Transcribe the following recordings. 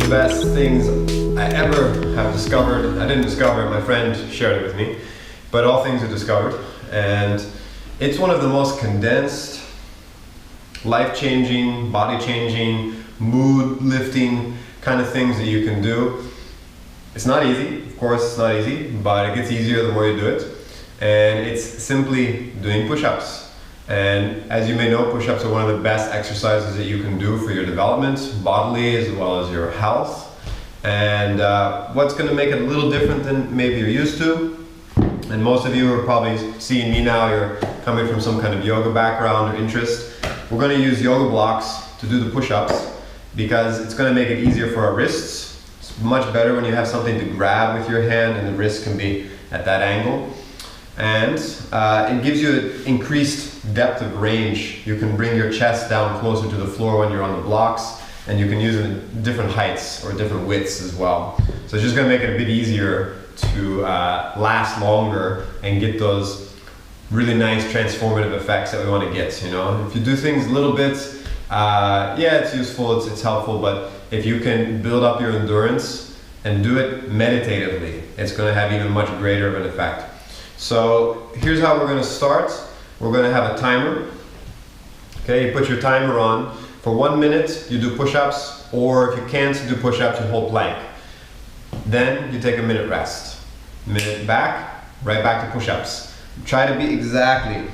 the best things I ever have discovered. I didn't discover it, my friend shared it with me, but all things are discovered. And it's one of the most condensed, life-changing, body-changing, mood-lifting kind of things that you can do. It's not easy, of course it's not easy, but it gets easier the more you do it. And it's simply doing push-ups. And as you may know, push-ups are one of the best exercises that you can do for your development, bodily as well as your health. And what's going to make it a little different than maybe you're used to, and most of you are probably seeing me now, you're coming from some kind of yoga background or interest. We're going to use yoga blocks to do the push-ups because it's going to make it easier for our wrists. It's much better when you have something to grab with your hand and the wrist can be at that angle. And it gives you an increased depth of range. You can bring your chest down closer to the floor when you're on the blocks, and you can use it in different heights or different widths as well. So it's just going to make it a bit easier to last longer and get those really nice transformative effects that we want to get. You know, if you do things a little bit, yeah, it's useful, it's helpful, but if you can build up your endurance and do it meditatively, it's going to have even much greater of an effect. So here's how we're going to start. We're going to have a timer. Okay, you put your timer on. For 1 minute you do push-ups, or if you can't do push-ups, you hold plank. Then you take a minute rest. Minute back, right back to push-ups. Try to be exactly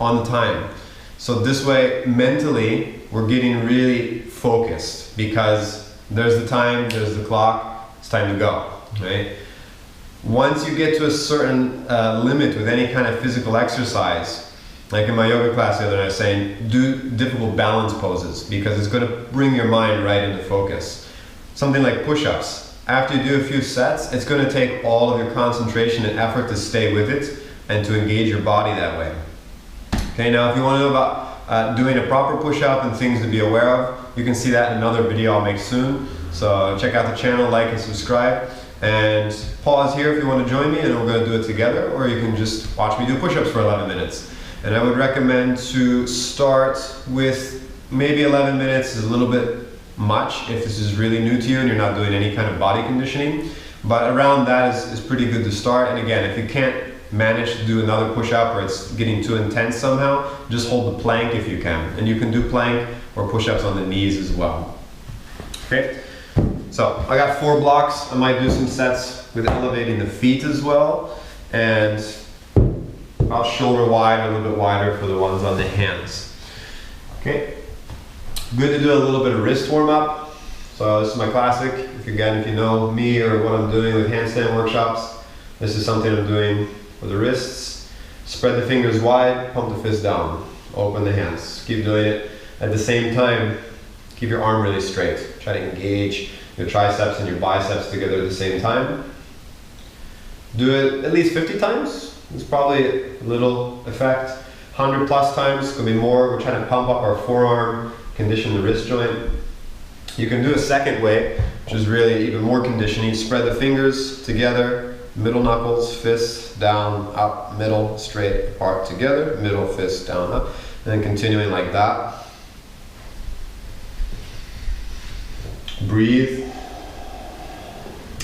on the time. So this way, mentally, we're getting really focused because there's the time, there's the clock, it's time to go, right? Once you get to a certain limit with any kind of physical exercise, like in my yoga class the other night I was saying, do difficult balance poses because it's going to bring your mind right into focus. Something like push-ups. After you do a few sets, it's going to take all of your concentration and effort to stay with it and to engage your body that way. Okay, now if you want to know about doing a proper push-up and things to be aware of, you can see that in another video I'll make soon. So check out the channel, like and subscribe. And pause here if you want to join me and we're going to do it together, or you can just watch me do push-ups for 11 minutes. And I would recommend to start with maybe 11 minutes is a little bit much if this is really new to you and you're not doing any kind of body conditioning. But around that is pretty good to start. And again, if you can't manage to do another push-up or it's getting too intense somehow, just hold the plank if you can. And you can do plank or push-ups on the knees as well. Okay? So I got 4 blocks. I might do some sets with elevating the feet as well, and about shoulder wide, a little bit wider for the ones on the hands. Okay, good to do a little bit of wrist warm up. So this is my classic. If you know me or what I'm doing with handstand workshops, this is something I'm doing for the wrists. Spread the fingers wide, pump the fist down, open the hands. Keep doing it. At the same time, keep your arm really straight. Try to engage your triceps and your biceps together at the same time. Do it at least 50 times. It's probably a little effect. 100 plus times, could be more. We're trying to pump up our forearm, condition the wrist joint. You can do a second way, which is really even more conditioning. Spread the fingers together, middle knuckles, fists, down, up, middle, straight, apart, together, middle, fist, down, up, and then continuing like that. Breathe.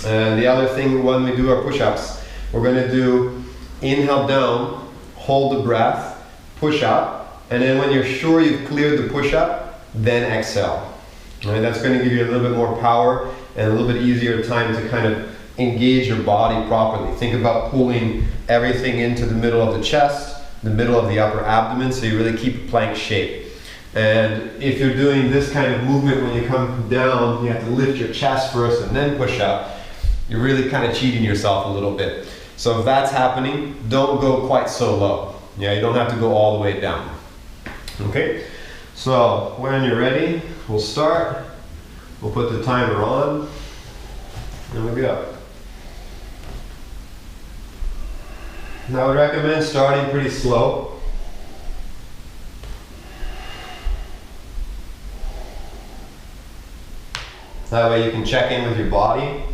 And the other thing when we do our push-ups, we're going to do inhale down, hold the breath, push up, and then when you're sure you've cleared the push-up, then exhale. Right, that's going to give you a little bit more power and a little bit easier time to kind of engage your body properly. Think about pulling everything into the middle of the chest, the middle of the upper abdomen, so you really keep a plank shape. And if you're doing this kind of movement when you come down, you have to lift your chest first and then push up. You're really kind of cheating yourself a little bit. So if that's happening, don't go quite so low. Yeah, you don't have to go all the way down. Okay? So when you're ready, we'll start. We'll put the timer on. And we'll go. Now I would recommend starting pretty slow. That way you can check in with your body.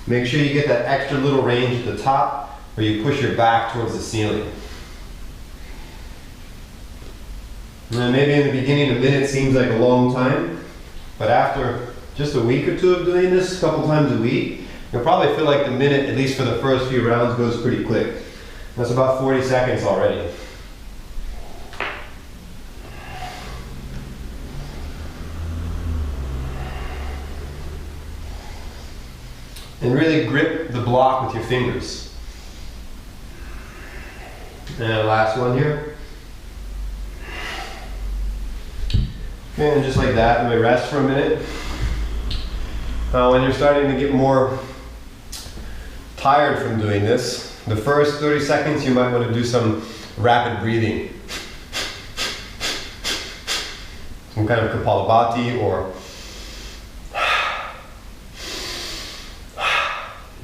Make sure you get that extra little range at the top where you push your back towards the ceiling. And then maybe in the beginning a minute seems like a long time, but after just a week or two of doing this a couple times a week, you'll probably feel like the minute, at least for the first few rounds, goes pretty quick. That's about 40 seconds already. And really grip the block with your fingers. And last one here. Okay, and just like that, let me rest for a minute. When you're starting to get more tired from doing this, the first 30 seconds you might want to do some rapid breathing. Some kind of Kapalabhati or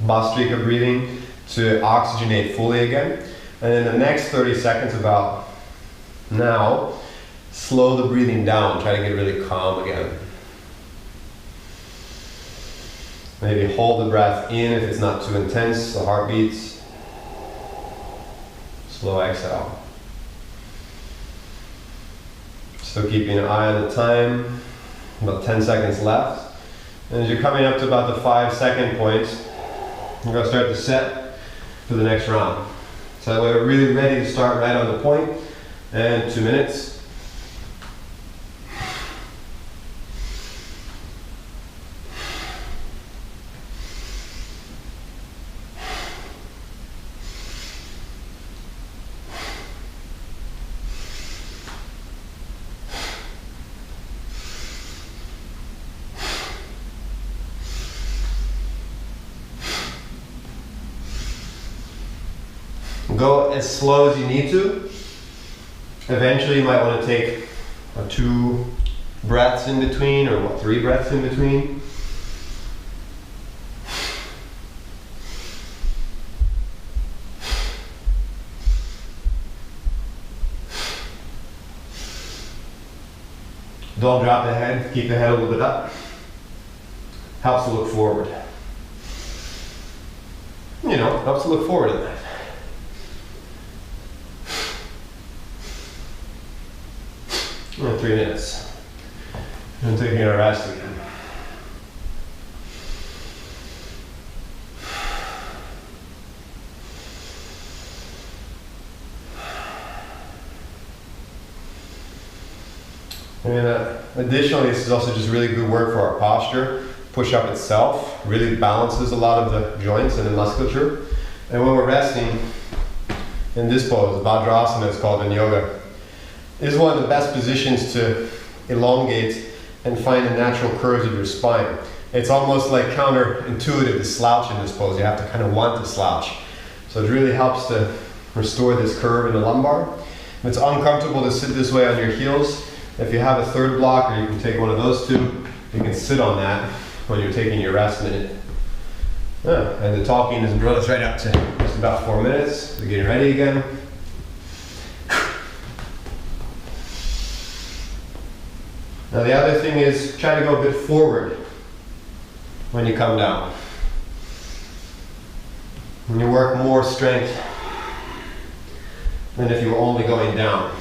Bhastrika breathing to oxygenate fully again. And then the next 30 seconds about now, slow the breathing down, try to get really calm again. Maybe hold the breath in if it's not too intense, the heartbeats. Slow exhale. Still keeping an eye on the time, about 10 seconds left. And as you're coming up to about the 5-second point, you're going to start to set for the next round. So that way we're really ready to start right on the point. And 2 minutes. Go as slow as you need to. Eventually you might want to take 2 breaths in between, or 3 breaths in between. Don't drop the head, keep the head a little bit up. Helps to look forward. You know, helps to look forward in that. And 3 minutes. And taking a rest again. And additionally, this is also just really good work for our posture. Push-up itself really balances a lot of the joints and the musculature. And when we're resting in this pose, Vajrasana is called in yoga, is one of the best positions to elongate and find the natural curves of your spine. It's almost like counterintuitive to slouch in this pose. You have to kind of want to slouch. So it really helps to restore this curve in the lumbar. If it's uncomfortable to sit this way on your heels, if you have a third block, or you can take one of those 2, you can sit on that when you're taking your rest minute. And the talking is brought us right up to just about 4 minutes. We're getting ready again. Now the other thing is try to go a bit forward when you come down. When you work more strength than if you were only going down.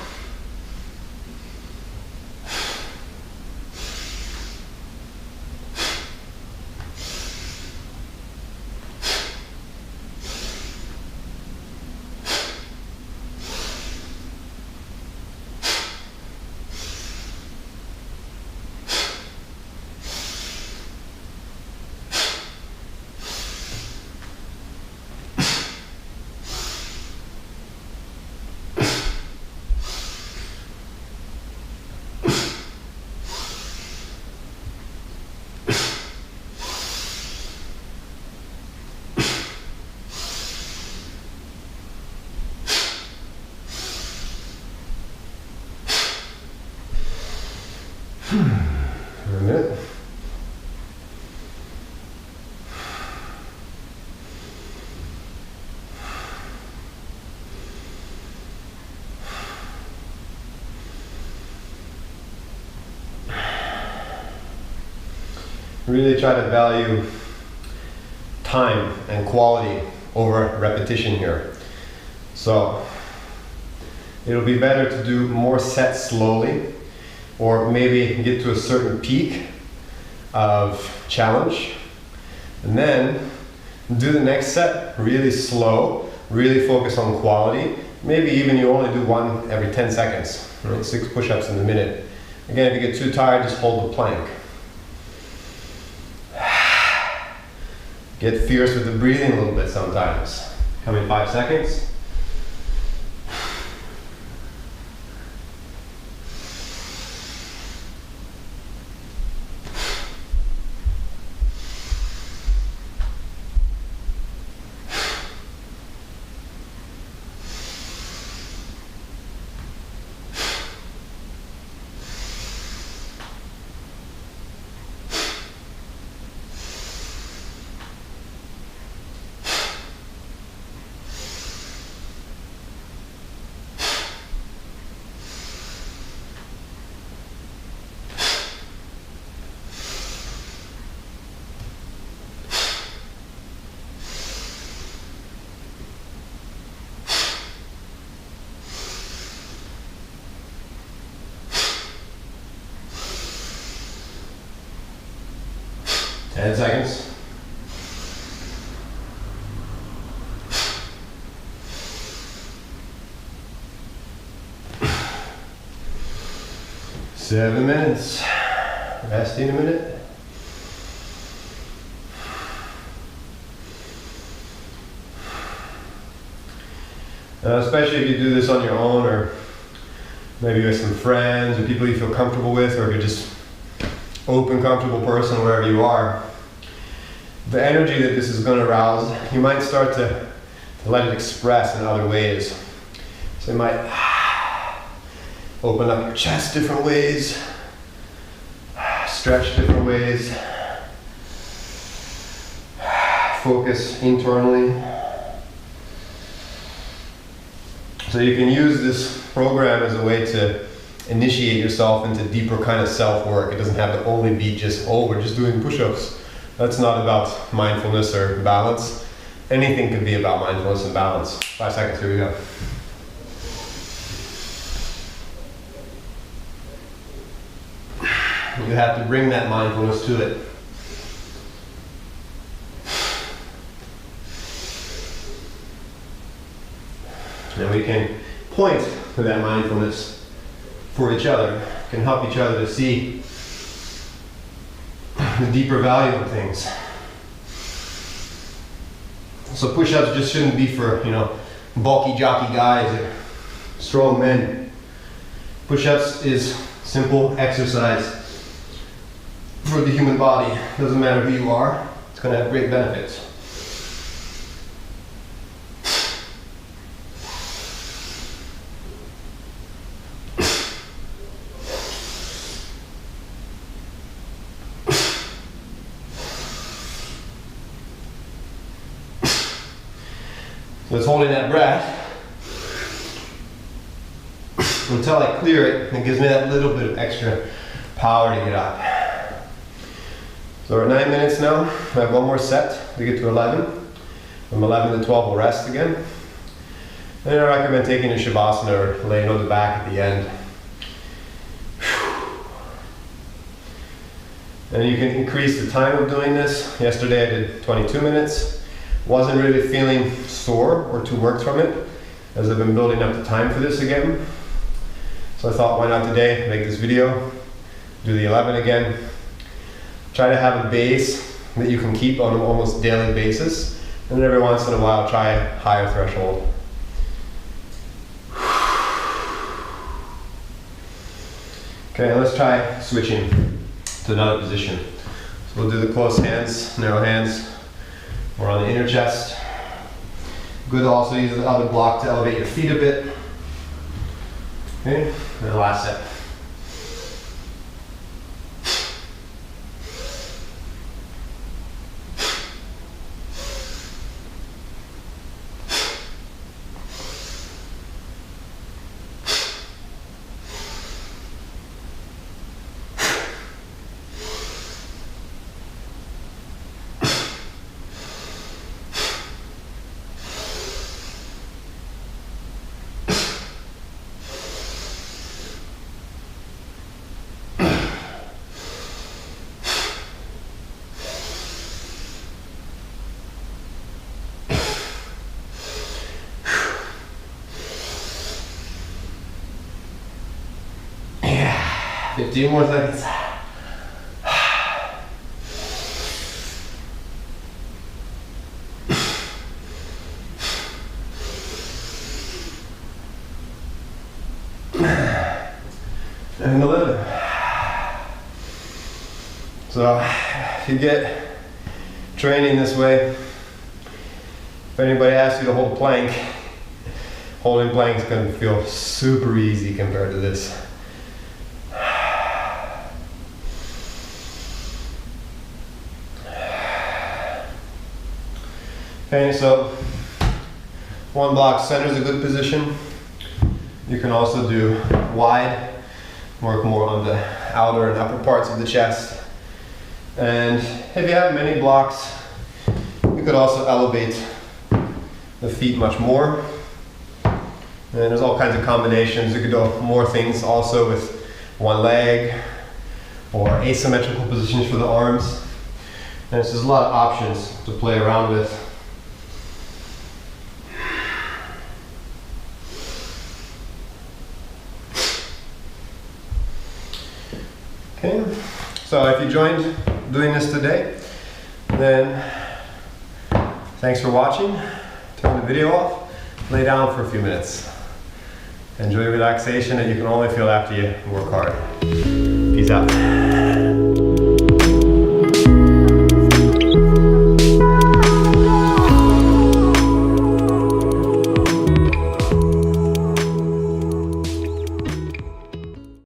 A minute. Really try to value time and quality over repetition here. So it'll be better to do more sets slowly, or maybe get to a certain peak of challenge, and then do the next set really slow, really focus on quality. Maybe even you only do one every 10 seconds, right? 6 push-ups in a minute. Again, if you get too tired, just hold the plank. Get fierce with the breathing a little bit sometimes. Come in 5 seconds. Ten seconds. Seven minutes. Resting a minute. Especially if you do this on your own, or maybe with some friends or people you feel comfortable with, or if you're just open, comfortable person wherever you are. The energy that this is going to arouse, you might start to let it express in other ways. So you might open up your chest different ways, stretch different ways, focus internally. So you can use this program as a way to initiate yourself into deeper kind of self-work. It doesn't have to only be just, oh, we're just doing push-ups. That's not about mindfulness or balance. Anything can be about mindfulness and balance. 5 seconds, here we go. You have to bring that mindfulness to it. And we can point to that mindfulness for each other, can help each other to see the deeper value of things. So push-ups just shouldn't be for, bulky jockey guys or strong men. Push-ups is simple exercise for the human body. Doesn't matter who you are, it's going to have great benefits. So it's holding that breath until I clear it. It gives me that little bit of extra power to get up. So we're at 9 minutes now. I have one more set to get to 11. From 11 to 12 we'll rest again. And then I recommend taking a Shavasana or laying on the back at the end. And you can increase the time of doing this. Yesterday I did 22 minutes. Wasn't really feeling sore or too worked from it, as I've been building up the time for this again. So I thought, why not today make this video, do the 11 again. Try to have a base that you can keep on an almost daily basis, and then every once in a while try a higher threshold. Okay, let's try switching to another position. So we'll do the closed hands, narrow hands. We're on the inner chest. Good to also use the other block to elevate your feet a bit. Okay, and the last set. 15 more seconds. And 11. So if you get training this way, if anybody asks you to hold plank, holding plank is going to feel super easy compared to this. Okay, so one block center is a good position. You can also do wide, work more on the outer and upper parts of the chest. And if you have many blocks, you could also elevate the feet much more. And there's all kinds of combinations. You could do more things also with one leg or asymmetrical positions for the arms. And there's a lot of options to play around with. Okay, so if you joined doing this today, then thanks for watching. Turn the video off, lay down for a few minutes. Enjoy relaxation that you can only feel after you work hard. Peace out.